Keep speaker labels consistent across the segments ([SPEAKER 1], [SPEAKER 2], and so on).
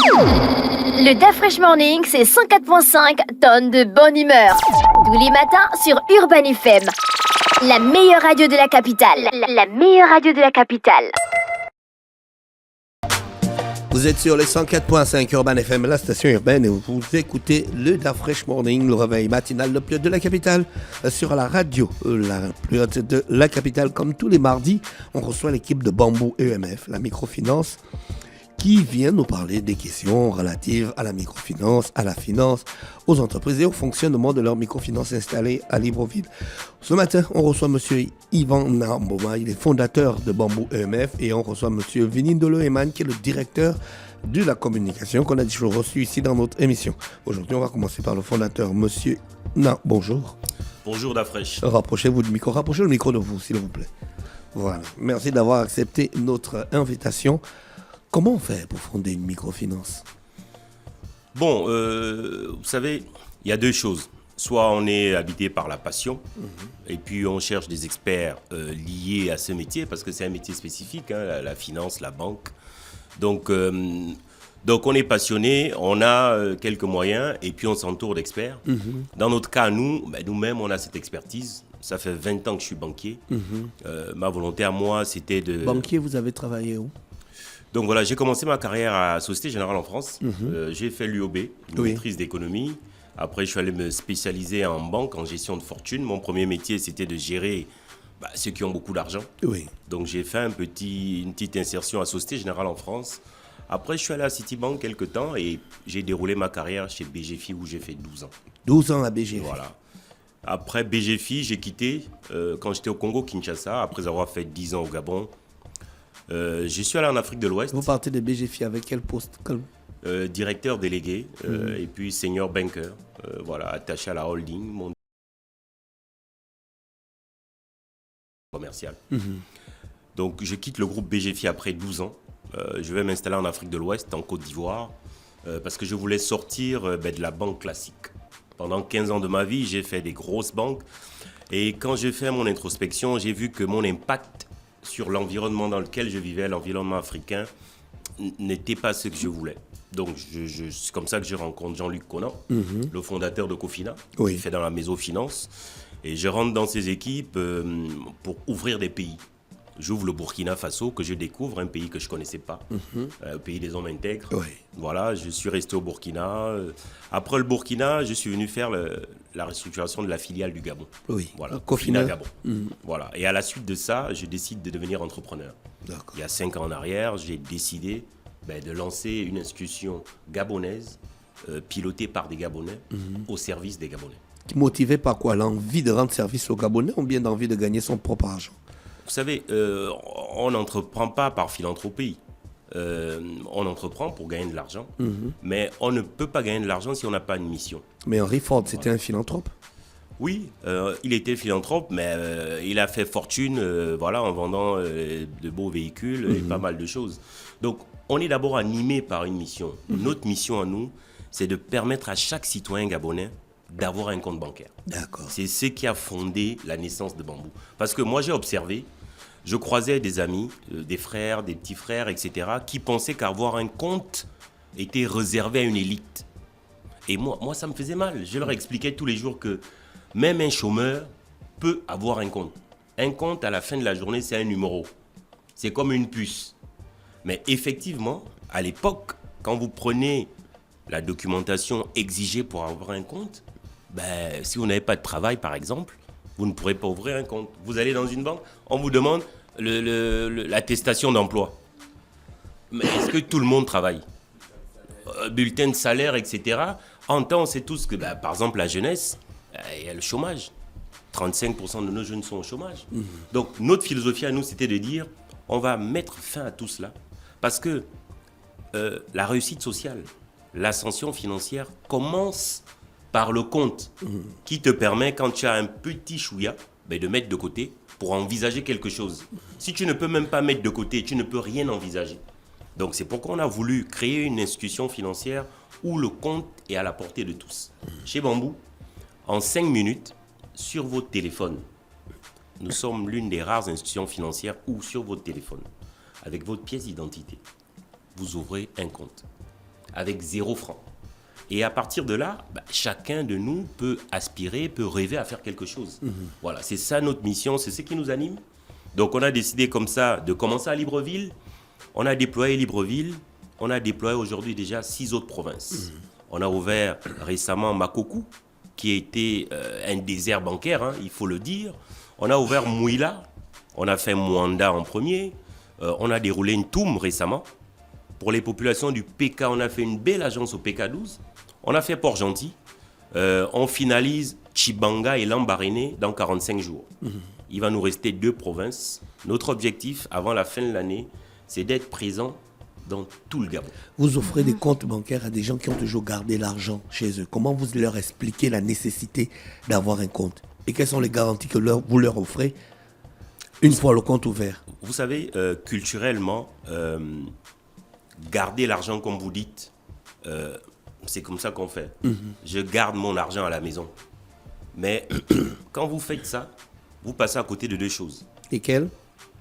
[SPEAKER 1] Le DAF Fresh Morning, c'est 104.5 tonnes de bonne humeur. Tous les matins sur Urban FM. La meilleure radio de la capitale. La meilleure radio de la capitale.
[SPEAKER 2] Vous êtes sur les 104.5 Urban FM, la station urbaine, et vous écoutez le DAF Fresh Morning, le réveil matinal le plus haut de la capitale, sur la radio, la plus haute de la capitale. Comme tous les mardis, on reçoit l'équipe de Bamboo EMF, la microfinance, qui vient nous parler des questions relatives à la microfinance, à la finance, aux entreprises et au fonctionnement de leur microfinance installée à Libreville. Ce matin, on reçoit M. Yvan Namboma, il est fondateur de Bamboo EMF, et on reçoit M. Vinindolo Eman, qui est le directeur de la communication qu'on a déjà reçu ici dans notre émission. Aujourd'hui, on va commencer par le fondateur, M. Bonjour.
[SPEAKER 3] Bonjour Dafresh.
[SPEAKER 2] Rapprochez-vous du micro, rapprochez le micro de vous, s'il vous plaît. Voilà. Merci d'avoir accepté notre invitation. Comment on fait pour fonder une microfinance?
[SPEAKER 3] Bon, vous savez, il y a deux choses. Soit on est habité par la passion, et puis on cherche des experts liés à ce métier, parce que c'est un métier spécifique, hein, la finance, la banque. Donc on est passionné, on a quelques moyens, et puis on s'entoure d'experts. Dans notre cas, nous-mêmes, on a cette expertise. Ça fait 20 ans que je suis banquier. Ma volonté à moi, c'était de...
[SPEAKER 2] Banquier, vous avez travaillé où?
[SPEAKER 3] Donc voilà, j'ai commencé ma carrière à Société Générale en France. J'ai fait l'UOB, maîtrise d'économie. Après, je suis allé me spécialiser en banque, en gestion de fortune. Mon premier métier, c'était de gérer ceux qui ont beaucoup d'argent.
[SPEAKER 2] Oui.
[SPEAKER 3] Donc j'ai fait une petite insertion à Société Générale en France. Après, je suis allé à Citibank quelques temps et j'ai déroulé ma carrière chez BGFI où j'ai fait 12 ans.
[SPEAKER 2] 12 ans à BGFI.
[SPEAKER 3] Voilà. Après BGFI, j'ai quitté quand j'étais au Congo-Kinshasa, après avoir fait 10 ans au Gabon. Je suis allé en Afrique de l'Ouest.
[SPEAKER 2] Vous partez de BGFI avec quel poste?
[SPEAKER 3] Directeur délégué et puis senior banker, voilà, attaché à la holding commerciale. Donc je quitte le groupe BGFI après 12 ans. Je vais m'installer en Afrique de l'Ouest, en Côte d'Ivoire, parce que je voulais sortir de la banque classique. Pendant 15 ans de ma vie, j'ai fait des grosses banques. Et quand j'ai fait mon introspection, j'ai vu que mon impact sur l'environnement dans lequel je vivais, l'environnement africain, n'était pas ce que je voulais. Donc, c'est comme ça que je rencontre Jean-Luc Conan, le fondateur de Cofina, qui fait dans la mésofinance. Et je rentre dans ses équipes pour ouvrir des pays. J'ouvre le Burkina Faso, que je découvre, un pays que je ne connaissais pas, un pays des hommes intègres. Voilà, je suis resté au Burkina. Après le Burkina, je suis venu faire la restructuration de la filiale du Gabon. Voilà, Cofina Gabon. Voilà. Et à la suite de ça, je décide de devenir entrepreneur. Il y a 5 ans en arrière, j'ai décidé de lancer une institution gabonaise, pilotée par des Gabonais, au service des Gabonais.
[SPEAKER 2] Motivé par quoi? L'envie de rendre service aux Gabonais ou bien l'envie de gagner son propre argent?
[SPEAKER 3] Vous savez, on n'entreprend pas par philanthropie. On entreprend pour gagner de l'argent, mais on ne peut pas gagner de l'argent si on n'a pas une mission.
[SPEAKER 2] Mais Henry Ford, c'était un philanthrope?
[SPEAKER 3] Oui, il était philanthrope, mais il a fait fortune en vendant de beaux véhicules et pas mal de choses. Donc, on est d'abord animé par une mission. Notre mission à nous, c'est de permettre à chaque citoyen gabonais d'avoir un compte bancaire.
[SPEAKER 2] D'accord.
[SPEAKER 3] C'est ce qui a fondé la naissance de Bamboo. Parce que moi, j'ai observé, je croisais des amis, des frères, des petits frères, etc., qui pensaient qu'avoir un compte était réservé à une élite. Et moi, ça me faisait mal. Je leur expliquais tous les jours que même un chômeur peut avoir un compte. Un compte, à la fin de la journée, c'est un numéro. C'est comme une puce. Mais effectivement, à l'époque, quand vous prenez la documentation exigée pour avoir un compte, si vous n'avez pas de travail, par exemple, vous ne pourrez pas ouvrir un compte. Vous allez dans une banque, on vous demande l'attestation d'emploi. Mais est-ce que tout le monde travaille? Bulletin de salaire, etc. En temps, on sait tous que, par exemple, la jeunesse, il y a le chômage. 35% de nos jeunes sont au chômage. Donc, notre philosophie à nous, c'était de dire, on va mettre fin à tout cela. Parce que la réussite sociale, l'ascension financière commence par le compte qui te permet, quand tu as un petit chouïa, de mettre de côté pour envisager quelque chose. Si tu ne peux même pas mettre de côté, tu ne peux rien envisager. Donc c'est pourquoi on a voulu créer une institution financière où le compte est à la portée de tous. Chez Bamboo, en 5 minutes, sur votre téléphone, nous sommes l'une des rares institutions financières où sur votre téléphone, avec votre pièce d'identité, vous ouvrez un compte. avec 0 franc. Et à partir de là, chacun de nous peut aspirer, peut rêver à faire quelque chose. Voilà, c'est ça notre mission, c'est ce qui nous anime. Donc on a décidé comme ça de commencer à Libreville. On a déployé Libreville. On a déployé aujourd'hui déjà 6 autres provinces. On a ouvert récemment Makokou, qui était un désert bancaire, hein, il faut le dire. On a ouvert Mouila. On a fait Mwanda en premier. On a déroulé Ntoum récemment. Pour les populations du PK, on a fait une belle agence au PK12. On a fait Port-Gentil. On finalise Chibanga et Lambaréné dans 45 jours. Il va nous rester 2 provinces. Notre objectif, avant la fin de l'année, c'est d'être présent dans tout le Gabon.
[SPEAKER 2] Vous offrez des comptes bancaires à des gens qui ont toujours gardé l'argent chez eux. Comment vous leur expliquez la nécessité d'avoir un compte? Et quelles sont les garanties que vous leur offrez une fois le compte ouvert?
[SPEAKER 3] Vous savez, culturellement, garder l'argent, comme vous dites, c'est comme ça qu'on fait. Je garde mon argent à la maison. Mais quand vous faites ça, vous passez à côté de 2 choses.
[SPEAKER 2] Lesquelles?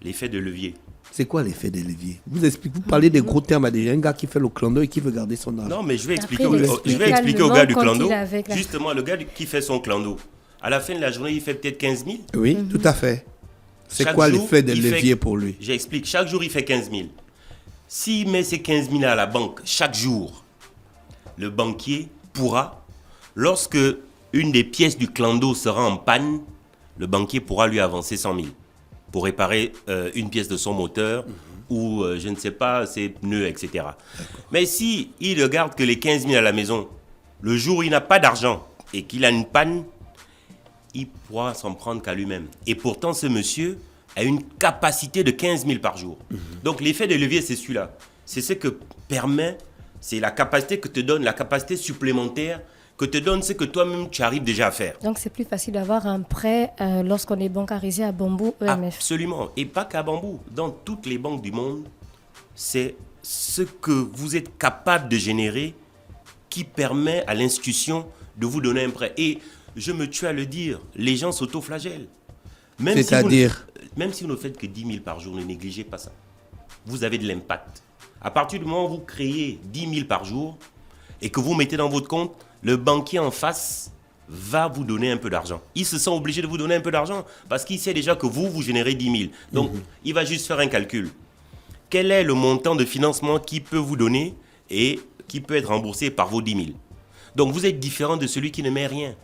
[SPEAKER 3] L'effet de levier.
[SPEAKER 2] C'est quoi l'effet des leviers? Vous parlez des gros termes à des gens, un gars qui fait le clando et qui veut garder son argent.
[SPEAKER 3] Non, mais je vais
[SPEAKER 4] Après,
[SPEAKER 3] expliquer au gars du
[SPEAKER 4] quand
[SPEAKER 3] clando.
[SPEAKER 4] il est avec la-
[SPEAKER 3] Justement, le gars qui fait son clando, à la fin de la journée, il fait peut-être 15 000.
[SPEAKER 2] Oui, tout à fait. C'est
[SPEAKER 3] Chaque
[SPEAKER 2] quoi
[SPEAKER 3] jour,
[SPEAKER 2] l'effet des
[SPEAKER 3] il fait-
[SPEAKER 2] leviers pour lui?
[SPEAKER 3] J'explique. Chaque jour, il fait 15 000. S'il met ces 15 000 à la banque chaque jour, le banquier pourra, lorsque une des pièces du clando sera en panne, le banquier pourra lui avancer 100 000 pour réparer une pièce de son moteur ou, je ne sais pas, ses pneus, etc. Mais si il ne garde que les 15 000 à la maison, le jour où il n'a pas d'argent et qu'il a une panne, il pourra s'en prendre qu'à lui-même. Et pourtant, ce monsieur a une capacité de 15 000 par jour. Donc, l'effet de levier, c'est celui-là. C'est ce que permet, c'est la capacité que te donne, la capacité supplémentaire que te donne ce que toi-même, tu arrives déjà à faire.
[SPEAKER 4] Donc, c'est plus facile d'avoir un prêt lorsqu'on est bancarisé à Bambou EMF.
[SPEAKER 3] Absolument. Et pas qu'à Bambou. Dans toutes les banques du monde, c'est ce que vous êtes capable de générer qui permet à l'institution de vous donner un prêt. Et je me tue à le dire, les gens s'auto-flagellent.
[SPEAKER 2] C'est-à-dire?
[SPEAKER 3] Même si vous ne faites que 10 000 par jour, ne négligez pas ça. Vous avez de l'impact. À partir du moment où vous créez 10 000 par jour et que vous mettez dans votre compte, le banquier en face va vous donner un peu d'argent. Il se sent obligé de vous donner un peu d'argent parce qu'il sait déjà que vous générez 10 000. Donc, il va juste faire un calcul. Quel est le montant de financement qu'il peut vous donner et qui peut être remboursé par vos 10 000? Donc, vous êtes différent de celui qui ne met rien.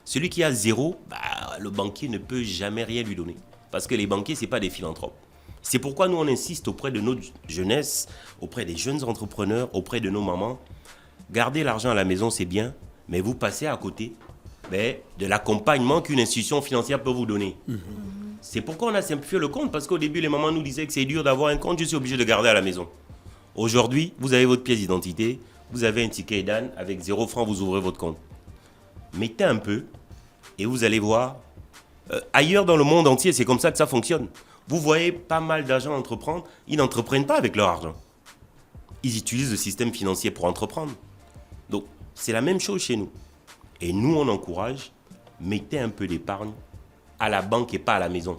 [SPEAKER 3] Celui qui a 0, le banquier ne peut jamais rien lui donner. Parce que les banquiers, ce n'est pas des philanthropes. C'est pourquoi nous, on insiste auprès de notre jeunesse, auprès des jeunes entrepreneurs, auprès de nos mamans. Garder l'argent à la maison, c'est bien, mais vous passez à côté de l'accompagnement qu'une institution financière peut vous donner. C'est pourquoi on a simplifié le compte, parce qu'au début, les mamans nous disaient que c'est dur d'avoir un compte, je suis obligé de garder à la maison. Aujourd'hui, vous avez votre pièce d'identité, vous avez un ticket d'âne, avec 0 franc, vous ouvrez votre compte. Mettez un peu, et vous allez voir, ailleurs dans le monde entier, c'est comme ça que ça fonctionne. Vous voyez pas mal d'agents entreprendre, ils n'entreprennent pas avec leur argent. Ils utilisent le système financier pour entreprendre. Donc, c'est la même chose chez nous. Et nous, on encourage, mettez un peu d'épargne à la banque et pas à la maison,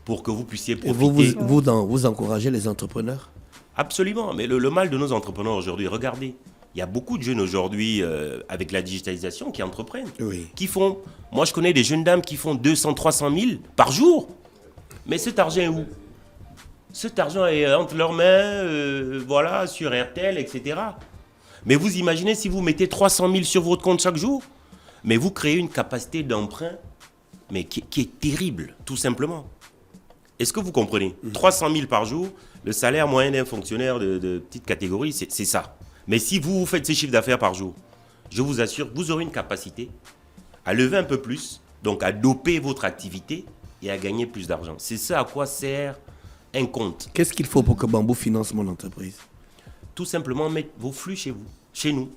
[SPEAKER 3] pour que vous puissiez
[SPEAKER 2] Et
[SPEAKER 3] profiter.
[SPEAKER 2] vous encouragez les entrepreneurs?
[SPEAKER 3] Absolument, mais le mal de nos entrepreneurs aujourd'hui, regardez, il y a beaucoup de jeunes aujourd'hui avec la digitalisation qui entreprennent,
[SPEAKER 2] Oui.
[SPEAKER 3] qui font, moi je connais des jeunes dames qui font 200, 300 000 par jour, mais cet argent est où? Cet argent est entre leurs mains, voilà, sur RTL, etc. Mais vous imaginez si vous mettez 300 000 sur votre compte chaque jour, mais vous créez une capacité d'emprunt, mais qui est terrible, tout simplement. Est-ce que vous comprenez? 300 000 par jour, le salaire moyen d'un fonctionnaire de petite catégorie, c'est ça. Mais si vous faites ces chiffres d'affaires par jour, je vous assure que vous aurez une capacité à lever un peu plus, donc à doper votre activité et à gagner plus d'argent. C'est ça à quoi sert un compte.
[SPEAKER 2] Qu'est-ce qu'il faut pour que Bambou finance mon entreprise?
[SPEAKER 3] Tout simplement mettre vos flux chez vous, chez nous.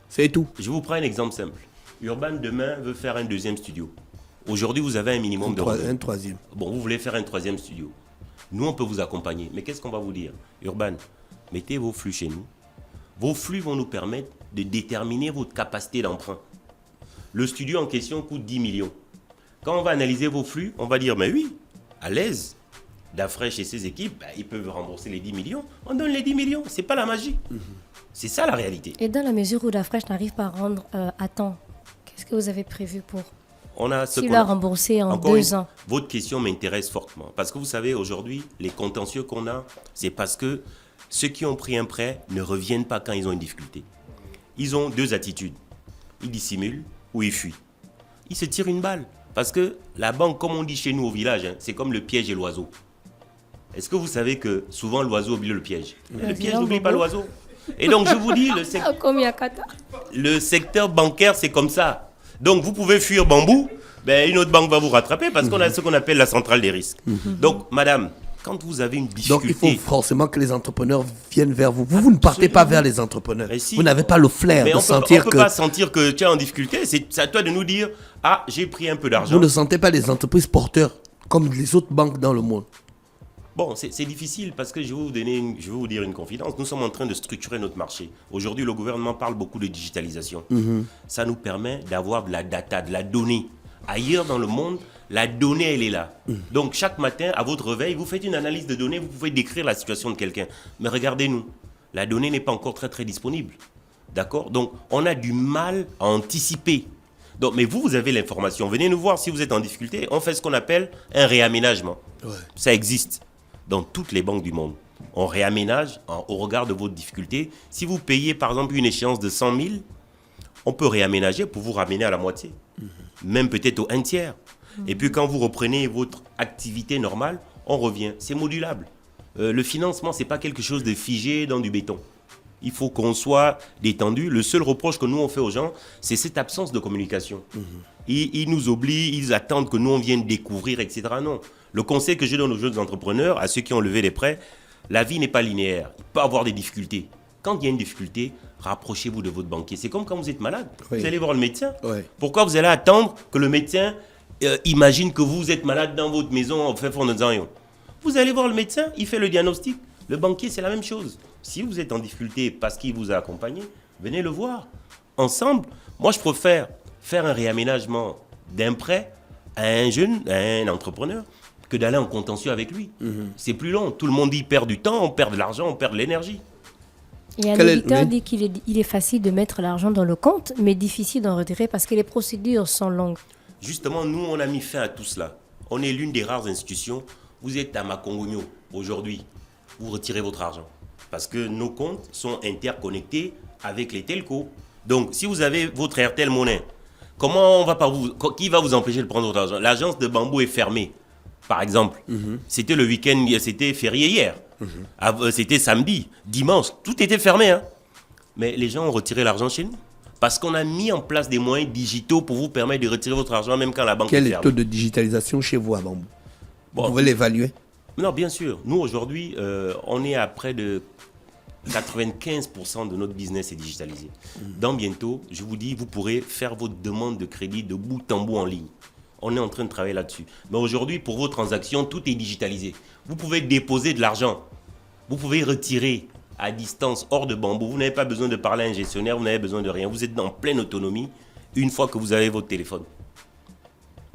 [SPEAKER 2] C'est tout.
[SPEAKER 3] Je vous prends un exemple simple. Urban demain veut faire un 2e studio. Aujourd'hui, vous avez un minimum de revenus.
[SPEAKER 2] Un 3e.
[SPEAKER 3] Bon, vous voulez faire un 3e studio. Nous, on peut vous accompagner. Mais qu'est-ce qu'on va vous dire? Urban, mettez vos flux chez nous. Vos flux vont nous permettre de déterminer votre capacité d'emprunt. Le studio en question coûte 10 millions. Quand on va analyser vos flux, on va dire, mais oui, à l'aise, Dafresh et ses équipes, ils peuvent rembourser les 10 millions. On donne les 10 millions, c'est pas la magie. C'est ça la réalité.
[SPEAKER 4] Et dans la mesure où Dafresh n'arrive pas à rendre à temps, qu'est-ce que vous avez prévu pour
[SPEAKER 3] On a ce
[SPEAKER 4] s'il
[SPEAKER 3] qu'on
[SPEAKER 4] a
[SPEAKER 3] a-
[SPEAKER 4] remboursé en
[SPEAKER 3] Encore
[SPEAKER 4] 2 ans?
[SPEAKER 3] Votre question m'intéresse fortement. Parce que vous savez, aujourd'hui, les contentieux qu'on a, c'est parce que ceux qui ont pris un prêt ne reviennent pas quand ils ont une difficulté. Ils ont 2 attitudes. Ils dissimulent ou ils fuient. Ils se tirent une balle. Parce que la banque, comme on dit chez nous au village, hein, c'est comme le piège et l'oiseau. Est-ce que vous savez que souvent l'oiseau oublie le piège? Mais le piège n'oublie pas l'oiseau. Et donc je vous dis, le secteur bancaire, c'est comme ça. Donc vous pouvez fuir Bambou, ben, une autre banque va vous rattraper parce qu'on a ce qu'on appelle la centrale des risques. Donc madame, quand vous avez une difficulté...
[SPEAKER 2] Donc il faut forcément que les entrepreneurs viennent vers vous. Vous ne partez pas vers les entrepreneurs.
[SPEAKER 3] Mais si.
[SPEAKER 2] Vous n'avez pas le flair
[SPEAKER 3] Mais
[SPEAKER 2] de
[SPEAKER 3] on
[SPEAKER 2] sentir
[SPEAKER 3] peut
[SPEAKER 2] que...
[SPEAKER 3] pas sentir que tu es en difficulté. C'est à toi de nous dire, ah, j'ai pris un peu d'argent.
[SPEAKER 2] Vous ne sentez pas les entreprises porteurs comme les autres banques dans le monde.
[SPEAKER 3] Bon, c'est difficile parce que je vais vous dire une confidence. Nous sommes en train de structurer notre marché. Aujourd'hui, le gouvernement parle beaucoup de digitalisation. Ça nous permet d'avoir de la data, de la donnée. Ailleurs dans le monde, la donnée, elle est là. Donc, chaque matin, à votre réveil, vous faites une analyse de données, vous pouvez décrire la situation de quelqu'un. Mais regardez-nous, la donnée n'est pas encore très, très disponible. D'accord? Donc, on a du mal à anticiper. Donc, mais vous avez l'information. Venez nous voir si vous êtes en difficulté. On fait ce qu'on appelle un réaménagement.
[SPEAKER 2] Ouais.
[SPEAKER 3] Ça existe dans toutes les banques du monde. On réaménage au regard de votre difficulté. Si vous payez par exemple une échéance de 100 000, on peut réaménager pour vous ramener à la moitié. Même peut-être au 1/3. Et puis quand vous reprenez votre activité normale, on revient. C'est modulable. Le financement, ce n'est pas quelque chose de figé dans du béton. Il faut qu'on soit détendu. Le seul reproche que nous on fait aux gens, c'est cette absence de communication. Ils nous oublient, ils attendent que nous on vienne découvrir, etc. Non. Le conseil que je donne aux jeunes entrepreneurs, à ceux qui ont levé des prêts, la vie n'est pas linéaire. Il peut y avoir des difficultés. Quand il y a une difficulté, rapprochez-vous de votre banquier. C'est comme quand vous êtes malade.
[SPEAKER 2] Oui.
[SPEAKER 3] Vous allez voir le médecin.
[SPEAKER 2] Oui.
[SPEAKER 3] Pourquoi vous allez attendre que le médecin imagine que vous êtes malade dans votre maison au fin fond de Zion? Vous allez voir le médecin, il fait le diagnostic. Le banquier, c'est la même chose. Si vous êtes en difficulté parce qu'il vous a accompagné, venez le voir. Ensemble, moi je préfère faire un réaménagement d'un prêt à un jeune, à un entrepreneur, que d'aller en contentieux avec lui. C'est plus long. Tout le monde y perd du temps, on perd de l'argent, on perd de l'énergie.
[SPEAKER 4] Et un
[SPEAKER 2] Quel est-
[SPEAKER 4] auditeur
[SPEAKER 2] oui.
[SPEAKER 4] dit qu'il est facile de mettre l'argent dans le compte, mais difficile d'en retirer parce que les procédures sont longues.
[SPEAKER 3] Justement, nous, on a mis fin à tout cela. On est l'une des rares institutions. Vous êtes à Makongogno aujourd'hui. Vous retirez votre argent. Parce que nos comptes sont interconnectés avec les telcos. Donc, si vous avez votre RTL Monnaie, comment on va pas vous... Qui va vous empêcher de prendre votre argent? L'agence de Bambou est fermée, par exemple. C'était le week-end, c'était férié hier. C'était samedi, dimanche, tout était fermé. Hein. Mais les gens ont retiré l'argent chez nous. Parce qu'on a mis en place des moyens digitaux pour vous permettre de retirer votre argent même quand la banque
[SPEAKER 2] Quel
[SPEAKER 3] est
[SPEAKER 2] est le
[SPEAKER 3] fermée.
[SPEAKER 2] taux de digitalisation chez vous à Bambou?
[SPEAKER 3] Bon,
[SPEAKER 2] Vous pouvez l'évaluer?
[SPEAKER 3] non, bien sûr. Nous, aujourd'hui, on est à près de 95% de notre business est digitalisé. Dans bientôt, je vous dis, vous pourrez faire votre demande de crédit de bout en bout en ligne. On est en train de travailler là-dessus. Mais aujourd'hui, pour vos transactions, tout est digitalisé. Vous pouvez déposer de l'argent. Vous pouvez retirer à distance, hors de Bambou. Vous n'avez pas besoin de parler à un gestionnaire, vous n'avez besoin de rien. Vous êtes en pleine autonomie une fois que vous avez votre téléphone.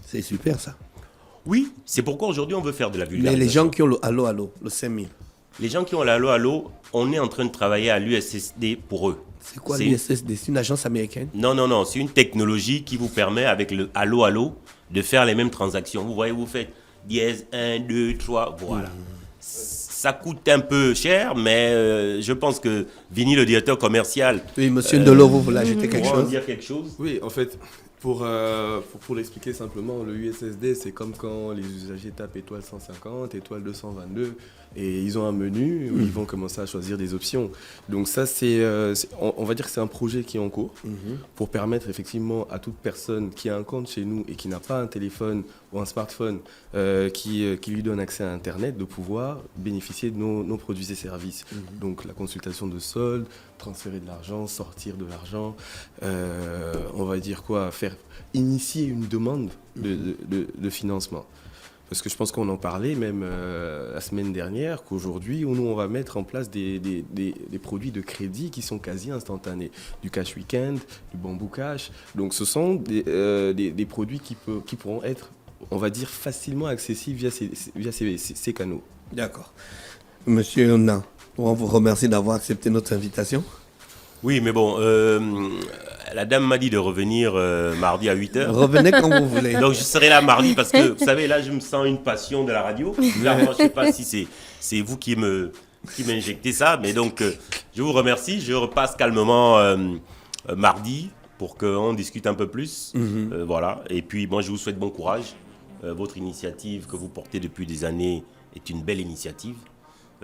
[SPEAKER 2] C'est super ça.
[SPEAKER 3] Oui, c'est pourquoi aujourd'hui on veut faire de la
[SPEAKER 2] Mais
[SPEAKER 3] vulgarisation.
[SPEAKER 2] les gens qui ont le Allo, le 5000,
[SPEAKER 3] Les gens qui ont l'Allo, on est en train de travailler à l'USSD pour eux.
[SPEAKER 2] c'est quoi
[SPEAKER 3] C'est-
[SPEAKER 2] l'USSD? C'est une agence américaine?
[SPEAKER 3] Non, c'est une technologie qui vous permet avec le Allo de faire les mêmes transactions. Vous voyez, vous faites dièse 1, 2, 3, voilà. Ça coûte un peu cher, mais je pense que Vinny, le directeur commercial,
[SPEAKER 2] Oui, monsieur Ndolo, vous voulez ajouter quelque
[SPEAKER 3] pourra en
[SPEAKER 2] chose?
[SPEAKER 3] dire quelque chose.
[SPEAKER 5] Oui, en fait, pour l'expliquer simplement, le USSD, c'est comme quand les usagers tapent étoile 150, étoile 222, et ils ont un menu où ils vont commencer à choisir des options. Donc ça, on va dire que c'est un projet qui est en cours pour permettre effectivement à toute personne qui a un compte chez nous et qui n'a pas un téléphone ou un smartphone qui lui donne accès à Internet de pouvoir bénéficier de nos produits et services. Donc la consultation de solde, transférer de l'argent, sortir de l'argent, on va dire quoi, initier une demande de financement. Parce que je pense qu'on en parlait même la semaine dernière, qu'aujourd'hui, nous, on va mettre en place des produits de crédit qui sont quasi instantanés. Du cash weekend, du bamboo cash. Donc ce sont des produits qui pourront être, on va dire, facilement accessibles via ces canaux.
[SPEAKER 2] D'accord. Monsieur Nan, on vous remercie d'avoir accepté notre invitation.
[SPEAKER 3] Oui, mais bon, la dame m'a dit de revenir mardi à 8h.
[SPEAKER 2] Revenez quand vous voulez.
[SPEAKER 3] Donc je serai là mardi parce que, vous savez, là, je me sens une passion de la radio. Là, moi, je ne sais pas si c'est vous qui m'injectez ça, mais donc, je vous remercie. Je repasse calmement mardi pour qu'on discute un peu plus. Voilà. Et puis, moi, je vous souhaite bon courage. Votre initiative que vous portez depuis des années est une belle initiative.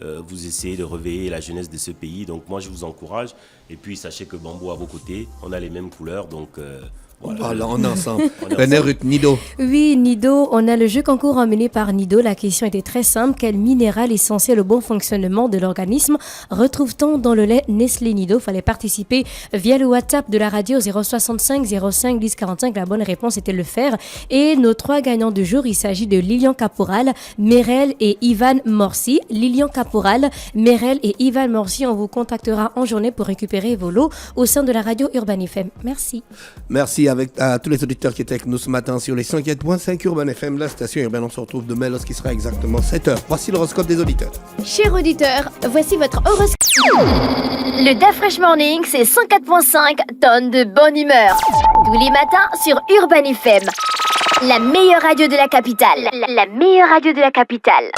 [SPEAKER 3] Vous essayez de réveiller la jeunesse de ce pays. Donc moi, je vous encourage. Et puis, sachez que Bambou à vos côtés, on a les mêmes couleurs. Donc
[SPEAKER 2] Voilà, on est ensemble. René Ruth, Nido.
[SPEAKER 4] Oui, Nido, on a le jeu concours emmené par Nido. La question était très simple. Quel minéral essentiel au bon fonctionnement de l'organisme retrouve-t-on dans le lait Nestlé Nido? Fallait participer via le WhatsApp de la radio 065 05 10 45. La bonne réponse était le fer. Et nos 3 gagnants du jour, il s'agit de Lilian Caporal, Merel et Ivan Morsi. Lilian Caporal, Merel et Ivan Morsi, on vous contactera en journée pour récupérer vos lots au sein de la radio Urban FM. Merci.
[SPEAKER 2] Merci à tous les auditeurs qui étaient avec nous ce matin sur les 104.5 Urban FM, la station urbaine. On se retrouve demain lorsqu'il sera exactement 7h. Voici l'horoscope des auditeurs.
[SPEAKER 1] Chers auditeurs, voici votre horoscope. Le DAF Morning, c'est 104.5 tonnes de bonne humeur. Tous les matins sur Urban FM. La meilleure radio de la capitale. La meilleure radio de la capitale.